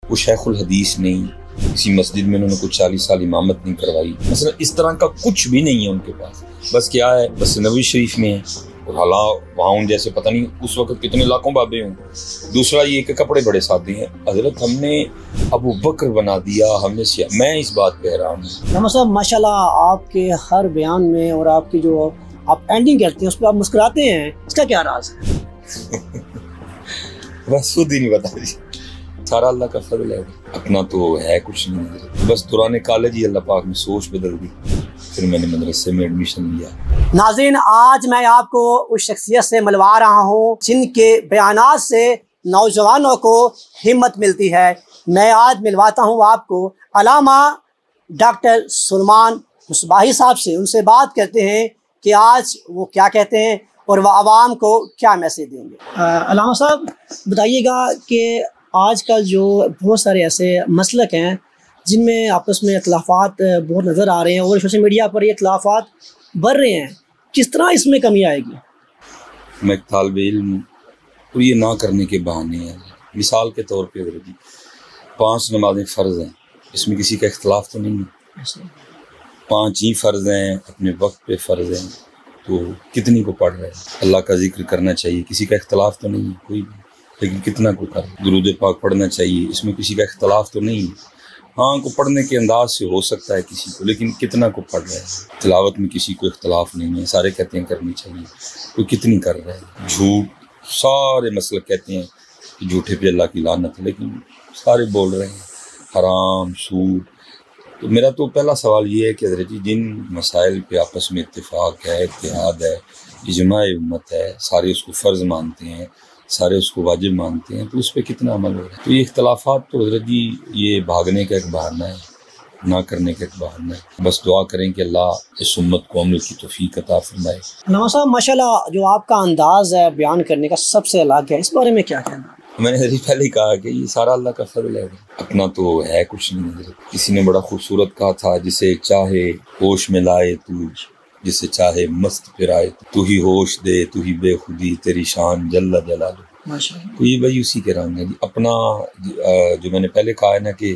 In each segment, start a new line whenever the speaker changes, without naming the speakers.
وہ شیخ الحدیث نہیں، کسی مسجد میں انہوں نے کچھ 40 سال امامت نہیں کروائی، مثلا اس طرح کا کچھ بھی نہیں ہے ان کے پاس۔ بس کیا ہے، بس نبوی شریف میں ہے، اور حالات وہاں ان جیسے پتہ نہیں اس وقت کتنے لاکھوں بابے ہوں۔ دوسرا یہ کہ کپڑے بڑے سادے ہیں۔ حضرت ہم نے ابو بکر بنا دیا، ہم نے میں اس بات پہ حیران ہوں۔
محمد صاحب ماشاءاللہ آپ کے ہر بیان میں اور آپ کی جو آپ اینڈنگ کرتے ہیں اس پہ آپ مسکراتے ہیں، اس کا کیا راز ہے؟
بس خود ہی نہیں بتا جی، سارا اللہ کا فضل ہے، اپنا تو ہے کچھ نہیں، بس دوران کالج ہی اللہ پاک نے سوچ بدل دی، پھر میں نے مدرسے میں ایڈمیشن لیا۔
ناظرین، آج میں آپ کو اس شخصیت سے ملوا رہا ہوں جن کے بیانات سے نوجوانوں کو ہمت ملتی ہے۔ میں آج ملواتا ہوں آپ کو علامہ ڈاکٹر سلمان مصباحی صاحب سے۔ ان سے بات کرتے ہیں کہ آج وہ کیا کہتے ہیں اور وہ عوام کو کیا میسج دیں گے۔ علامہ صاحب بتائیے گا کہ آج کل جو بہت سارے ایسے مسلک ہیں جن میں آپس میں اختلافات بہت نظر آ رہے ہیں اور سوشل میڈیا پر یہ اختلافات بڑھ رہے ہیں، کس طرح اس میں کمی آئے گی؟
میں ایک طالب علم ہوں اور یہ نہ کرنے کے بہانے ہیں۔ مثال کے طور پہ 5 نمازیں فرض ہیں، اس میں کسی کا اختلاف تو نہیں ہے، 5 ہی فرض ہیں، اپنے وقت پہ فرض ہیں، تو کتنی کو پڑھ رہے ہیں؟ اللہ کا ذکر کرنا چاہیے، کسی کا اختلاف تو نہیں ہے کوئی بھی، لیکن کتنا کو کر رہے ہیں؟ درود پاک پڑھنا چاہیے، اس میں کسی کا اختلاف تو نہیں ہے، ہاں کو پڑھنے کے انداز سے ہو سکتا ہے کسی کو، لیکن کتنا کو پڑھ رہے ہیں؟ تلاوت میں کسی کو اختلاف نہیں ہے، سارے کہتے ہیں کرنی چاہیے، کوئی کتنی کر رہے ہیں؟ جھوٹ، سارے مسلک کہتے ہیں کہ جھوٹے پہ اللہ کی لعنت ہے، لیکن سارے بول رہے ہیں حرام، سود۔ تو میرا تو پہلا سوال یہ ہے کہ حضرت جی جن مسائل پہ آپس میں اتفاق ہے، اتحاد ہے، اجماع امت ہے، سارے اس کو فرض مانتے ہیں، سارے اس کو واجب مانتے ہیں، تو اس پہ کتنا عمل ہو رہا ہے؟ تو یہ اختلافات تو حضرت جی یہ بھاگنے کا ایک بہانہ ہے، نہ کرنے کا ایک بہانہ ہے۔ بس دعا کریں کہ اللہ اس امت کو عمل کی توفیق عطا فرمائے۔
علامہ صاحب ماشاءاللہ جو آپ کا انداز ہے بیان کرنے کا سب سے الگ ہے، اس بارے میں کیا کہنا؟
میں نے حضرت پہلے ہی کہا کہ یہ سارا اللہ کا فضل ہے، اپنا تو ہے کچھ نہیں حضرت۔ کسی نے بڑا خوبصورت کہا تھا، جسے چاہے ہوش میں لائے تو، جسے چاہے مست پھرائے تو ہی ہوش دے، تو ہی بے خودی، تیری شان جل جلالہ۔ تو یہ بھائی اسی کے رنگ ہے جی، اپنا جو میں نے پہلے کہا ہے نا کہ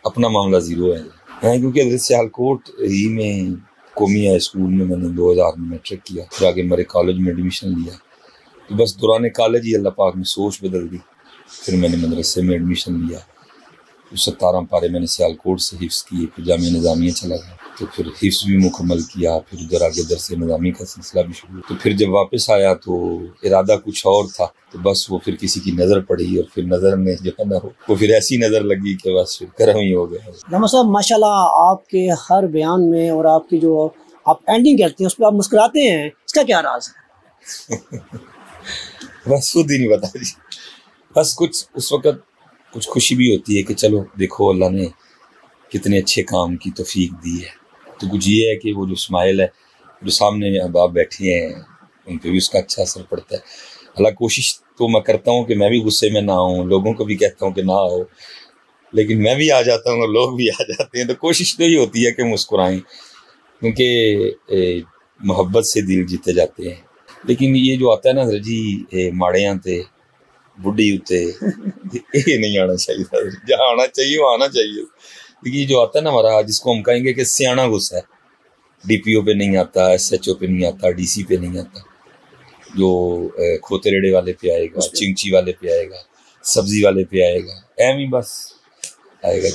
اپنا معاملہ زیرو ہے، کیونکہ حضرت سیالکوٹ ہی میں قومی ہائی اسکول میں نے 2000 میں میٹرک کیا، پھر آگے میرے کالج میں ایڈمیشن لیا، تو بس دوران کالج ہی اللہ پاک نے سوچ بدل دی، پھر میں نے مدرسے میں ایڈمیشن لیا، 17 پارے میں نے سیالکوٹ سے حفظ کیے، پھر جامعہ نظامیہ چلا گیا، تو پھر حفظ بھی مکمل کیا، پھر ادھر آگے درس نظامی کا سلسلہ بھی شروع، تو پھر جب واپس آیا تو ارادہ کچھ اور تھا، تو بس وہ پھر کسی کی نظر پڑی، اور پھر نظر میں جو ہے نا وہ پھر ایسی نظر لگی کہ بس پھر کرم ہی ہو گیا۔
علامہ صاحب ماشاءاللہ آپ کے ہر بیان میں اور آپ کی جو آپ اینڈنگ کرتے ہیں اس پہ آپ مسکراتے ہیں، اس کا کیا راز ہے؟
بس خود ہی نہیں بتا جی، بس کچھ اس وقت کچھ خوشی بھی ہوتی ہے کہ چلو دیکھو اللہ نے کتنے اچھے کام کی توفیق دی ہے، تو کچھ یہ ہے کہ وہ جو اسماعیل ہے جو سامنے احباب بیٹھے ہیں ان پہ بھی اس کا اچھا اثر پڑتا ہے۔ اللہ کوشش تو میں کرتا ہوں کہ میں بھی غصے میں نہ آؤں، لوگوں کو بھی کہتا ہوں کہ نہ آؤ، لیکن میں بھی آ جاتا ہوں اور لوگ بھی آ جاتے ہیں، تو کوشش تو یہ ہوتی ہے کہ مسکرائیں، کیونکہ محبت سے دل جیتے جاتے ہیں۔ لیکن یہ جو آتا ہے نا حضرت جی ماڑیاں تے بڈھی ہوتے یہ نہیں آنا چاہیے، جہاں آنا چاہیے وہاں آنا چاہیے، لیکن یہ جو آتا ہے نا ہمارا جس کو ہم کہیں گے کہ سیاںا غصہ ہے، ڈی پی او پہ نہیں آتا، ایس ایچ او پہ نہیں آتا، ڈی سی پہ نہیں آتا، جو کھوتے ریڑے والے پہ آئے گا، چنگچی والے پہ آئے گا، سبزی والے پہ آئے گا، ایم ہی بس آئے گا۔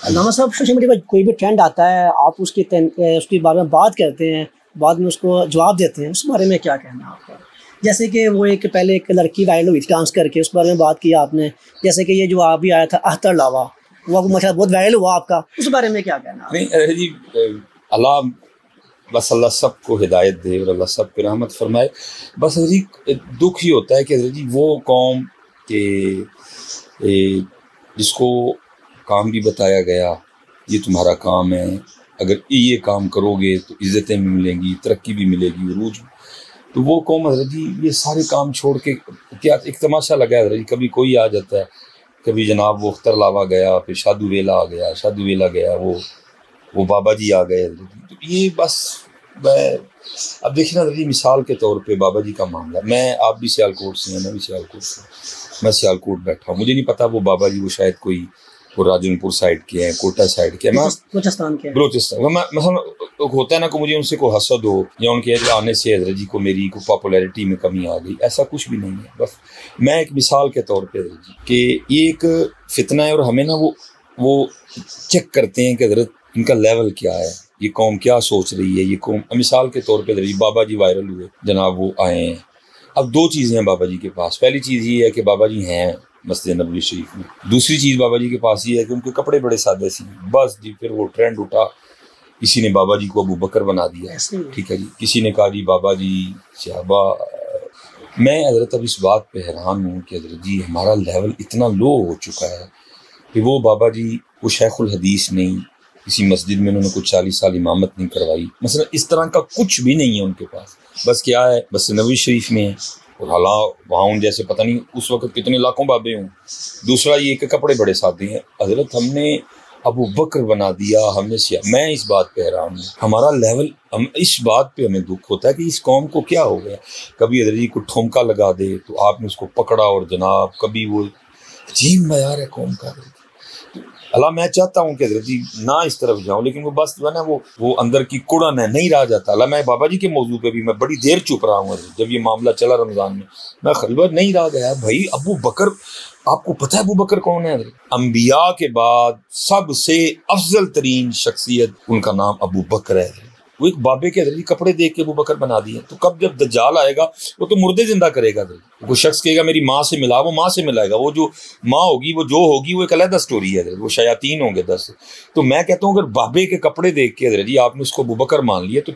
علامہ صاحب سوشل میڈیا پر کوئی بھی ٹرینڈ آتا ہے، آپ اس کے بارے میں بات کرتے ہیں، بعد میں اس کو جواب دیتے ہیں، اس بارے میں کیا کہنا ہے آپ کا؟ جیسے کہ وہ پہلے ایک لڑکی وائرل ہوئی تھی ڈانس کر کے، اس بارے میں بات کی آپ نے، جیسے کہ یہ جو ابھی آیا تھا اختر لاوا، وہ ماشاءاللہ بہت وائرل ہوا آپ کا، اس بارے میں کیا کہنا ہے؟
نہیں جی، اللہ بس اللہ سب کو ہدایت دے اور اللہ سب پہ رحمت فرمائے۔ بس جی دکھ ہی ہوتا ہے کہ جی وہ قوم کہ جس کو کام بھی بتایا گیا یہ تمہارا کام ہے، اگر یہ کام کرو گے تو عزتیں بھی ملیں گی، ترقی بھی ملے گی، عروج، تو وہ قوم حضرت جی یہ سارے کام چھوڑ کے کیا ایک تماشا لگا ہے حضرت جی، کبھی کوئی آ جاتا ہے، کبھی جناب وہ اختر لاوا گیا، پھر شادو ویلا آ گیا، شادو ویلا گیا، وہ بابا جی آ گئے حضرت جی، تو یہ بس اب دیکھیں نا حضرت جی مثال کے طور پہ بابا جی کا معاملہ، میں آپ بھی سیالکوٹ سے ہیں، میں بھی سیالکوٹ سے، میں سیالکوٹ بیٹھا ہوں، مجھے نہیں پتا وہ بابا جی وہ شاید کوئی وہ راجن پور سائڈ کے ہیں، کوٹا سائڈ کے ہیں،
بلوچستان کے،
بلوچستان مثلا ہوتا ہے نا کہ مجھے ان سے کوئی حسد ہو یا ان کے آنے سے حضرت جی کو میری کوئی پاپولیرٹی میں کمی آ گئی، ایسا کچھ بھی نہیں ہے۔ بس میں ایک مثال کے طور پہ حضرت جی کہ یہ ایک فتنہ ہے، اور ہمیں نا وہ چیک کرتے ہیں کہ حضرت ان کا لیول کیا ہے، یہ قوم کیا سوچ رہی ہے، یہ قوم مثال کے طور پہ حضرت جی بابا جی وائرل ہوئے جناب، وہ آئے ہیں۔ اب دو چیزیں ہیں بابا جی کے پاس، پہلی چیز یہ ہے کہ بابا جی ہیں مسجد نبوی شریف میں، دوسری چیز بابا جی کے پاس یہ ہے کہ ان کے کپڑے بڑے سادے سی ہیں۔ بس جی پھر وہ ٹرینڈ اٹھا، کسی نے بابا جی کو ابو بکر بنا دیا، ٹھیک ہے جی، کسی نے کہا جی بابا جی صحابہ۔ میں حضرت اب اس بات پہ حیران ہوں کہ حضرت جی ہمارا لیول اتنا لو ہو چکا ہے کہ وہ بابا جی وہ شیخ الحدیث نہیں، کسی مسجد میں انہوں نے کچھ 40 سال امامت نہیں کروائی، مثلا اس طرح کا کچھ بھی نہیں ہے ان کے پاس۔ بس کیا ہے، بس نبوی شریف میں ہے، اور حالات وہاں ان جیسے پتہ نہیں اس وقت کتنے لاکھوں بابے ہوں۔ دوسرا یہ کہ کپڑے بڑے سادے ہیں۔ حضرت ہم نے ابو بکر بنا دیا، ہم نے میں اس بات پہ حیران ہوں، ہمارا لیول، اس بات پہ ہمیں دکھ ہوتا ہے کہ اس قوم کو کیا ہو گیا۔ کبھی حضرت جی کو ٹھومکا لگا دے تو آپ نے اس کو پکڑا، اور جناب کبھی وہ عجیب معیار ہے قوم کا۔ اللہ میں چاہتا ہوں کہ حضرت جی نہ اس طرف جاؤں، لیکن وہ بس جو ہے نا وہ اندر کی کڑن ہے، نہیں رہا جاتا۔ اللہ میں بابا جی کے موضوع پہ بھی میں بڑی دیر چپ رہا ہوں، جب یہ معاملہ چلا رمضان میں خلوت نہیں رہا گیا بھائی۔ ابو بکر، آپ کو پتہ ہے ابو بکر کون ہے؟ انبیاء کے بعد سب سے افضل ترین شخصیت، ان کا نام ابو بکر ہے۔ وہ ایک بابے کے حضرت کپڑے دیکھ کے ابو بکر بنا دیے، تو کب جب دجال آئے گا وہ تو مردے زندہ کرے گا۔ کوئی شخص کہے گا میری ماں سے ملا، وہ ماں سے ملائے گا، وہ جو ماں ہوگی وہ جو ہوگی وہ ایک علیحدہ سٹوری ہے، وہ شیاطین ہوں گے 10۔ تو میں کہتا ہوں اگر بابے کے کپڑے دیکھ کے حضرت جی آپ نے اس کو ابو بکر مان لیا، تو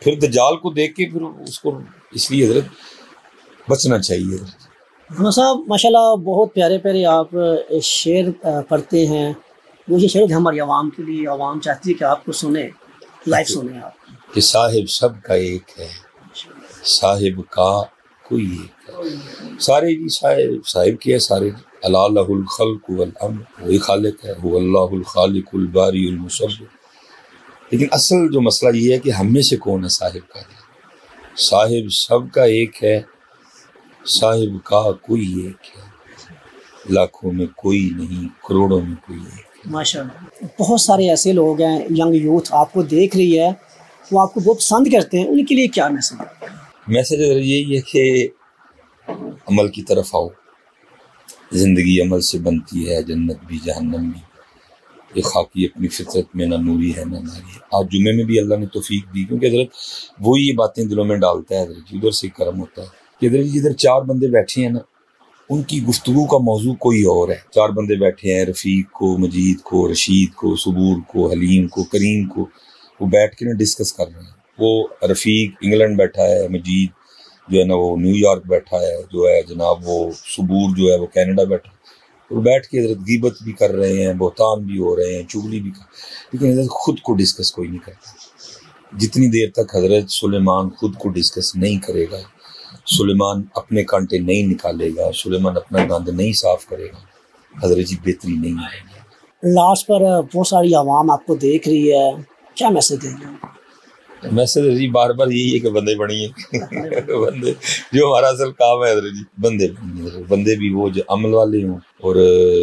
پھر دجال کو دیکھ کے پھر اس کو، اس لیے حضرت بچنا چاہیے۔
مولانا صاحب ماشاءاللہ بہت پیارے پیارے آپ شعر پڑھتے ہیں، وہ یہ شعر ہماری عوام کے لیے، عوام چاہتی ہے کہ آپ کو سنیں، لائف سنیں آپ، کہ
صاحب سب کا ایک ہے، صاحب کا کوئی ایک ہے۔ سارے جی صاحب کی ہے سارے، الا لہ الخلق والامر، وہی خالق ہے، هو اللہ الخالق الباری المصور۔ لیکن اصل جو مسئلہ یہ ہے کہ ہم میں سے کون ہے صاحب کا؟ صاحب سب کا ایک ہے، صاحب کا کوئی ایک ہے، لاکھوں میں کوئی نہیں، کروڑوں میں کوئی ایک ہے۔
ماشاءاللہ بہت سارے ایسے لوگ ہیں، ینگ یوتھ آپ کو دیکھ رہی ہے، وہ آپ کو بہت پسند کرتے ہیں، ان کے لیے کیا میسج ہے؟
میسج یہی ہے کہ عمل کی طرف آؤ، زندگی عمل سے بنتی ہے، جنت بھی جہنم بھی، یہ خاکی اپنی فطرت میں نہ نوری ہے نہ ناری ہے۔ آج جمعے میں بھی اللہ نے توفیق دی، کیونکہ حضرت وہی یہ باتیں دلوں میں ڈالتا ہے، حضرت ادھر سے کرم ہوتا ہے کہ حضرت جدھر 4 بندے بیٹھے ہیں نا، ان کی گفتگو کا موضوع کوئی اور ہے۔ 4 بندے بیٹھے ہیں، رفیق کو، مجید کو، رشید کو، صبور کو، حلیم کو، کریم کو، وہ بیٹھ کے نا ڈسکس کر رہے ہیں۔ وہ رفیق انگلینڈ بیٹھا ہے، مجید جو ہے نا وہ نیو یارک بیٹھا ہے، جو ہے جناب وہ صبور جو ہے وہ کینیڈا بیٹھا ہے، اور بیٹھ کے حضرت غیبت بھی کر رہے ہیں، بہتان بھی ہو رہے ہیں، چغلی بھی لیکن حضرت خود کو ڈسکس کوئی نہیں کرتا۔ جتنی دیر تک حضرت سلیمان خود کو ڈسکس نہیں کرے گا، سلیمان اپنے کانٹے نہیں نکالے گا، سلیمان اپنا گند نہیں صاف کرے گا، حضرت جی بہتری نہیں آئے گی۔
لاسٹ پر بہت ساری عوام آپ کو دیکھ رہی ہے، کیا میسج دیں گے؟
میسج جی بار بار یہی ہے کہ بندے بنیے، بندے جو ہمارا اصل کام ہے حضرت جی، بندے بنیے، بندے بھی وہ جو عمل والے ہوں، اور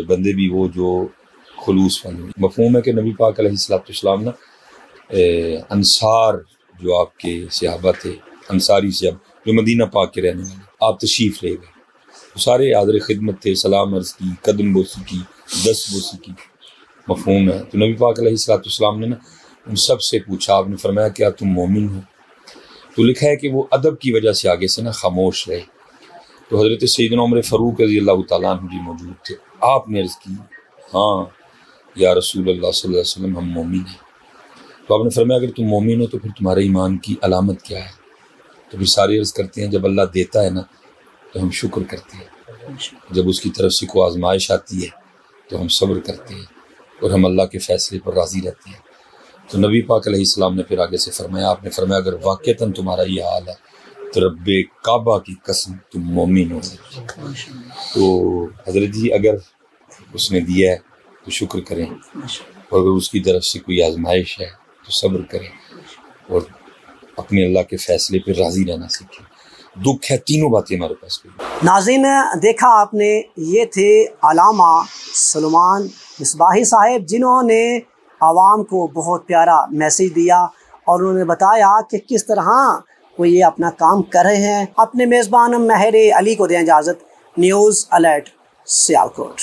بندے بھی وہ جو خلوص والے ہوں۔ مفہوم ہے کہ نبی پاک علیہ الصلوۃ والسلام نا انصار جو آپ کے صحابہ تھے، انصاری صحابہ جو مدینہ پاک کے رہنے والے، آپ تشریف لے گئے، سارے حاضر خدمت تھے، سلام عرض کی، قدم بوسی کی، دست بوسی کی، مفہوم ہے۔ تو نبی پاک علیہ الصلوۃ والسلام نے نا ان سب سے پوچھا، آپ نے فرمایا کیا تم مومن ہو؟ تو لکھا ہے کہ وہ ادب کی وجہ سے آگے سے نا خاموش رہے۔ تو حضرت سیدنا عمر فاروق رضی اللہ تعالیٰ عنہ بھی موجود تھے، آپ نے عرض کی ہاں یا رسول اللہ صلی اللہ علیہ وسلم ہم مومن ہیں۔ تو آپ نے فرمایا اگر تم مومن ہو تو پھر تمہارے ایمان کی علامت کیا ہے؟ تو پھر سارے عرض کرتے ہیں جب اللہ دیتا ہے نا تو ہم شکر کرتے ہیں، جب اس کی طرف سے کوئی آزمائش آتی ہے تو ہم صبر کرتے ہیں، اور ہم اللہ کے فیصلے پر راضی رہتے ہیں۔ تو نبی پاک علیہ السلام نے پھر آگے سے فرمایا، آپ نے فرمایا اگر واقعتاً تمہارا یہ حال ہے تو رب کعبہ کی قسم تم مومن ہو۔ تو حضرت جی اگر اس نے دیا ہے تو شکر کریں، اور اگر اس کی طرف سے کوئی آزمائش ہے تو صبر کریں، اور اپنے اللہ کے فیصلے پہ راضی رہنا سیکھیں۔ دکھ ہے، تینوں باتیں ہمارے پاس کوئی
ناظرین دیکھا آپ نے، یہ تھے علامہ سلیمان مصباحی صاحب، جنہوں نے عوام کو بہت پیارا میسیج دیا اور انہوں نے بتایا کہ کس طرح وہ یہ اپنا کام کر رہے ہیں۔ اپنے میزبان ماہر علی کو دیں اجازت۔ News alert Sialkot.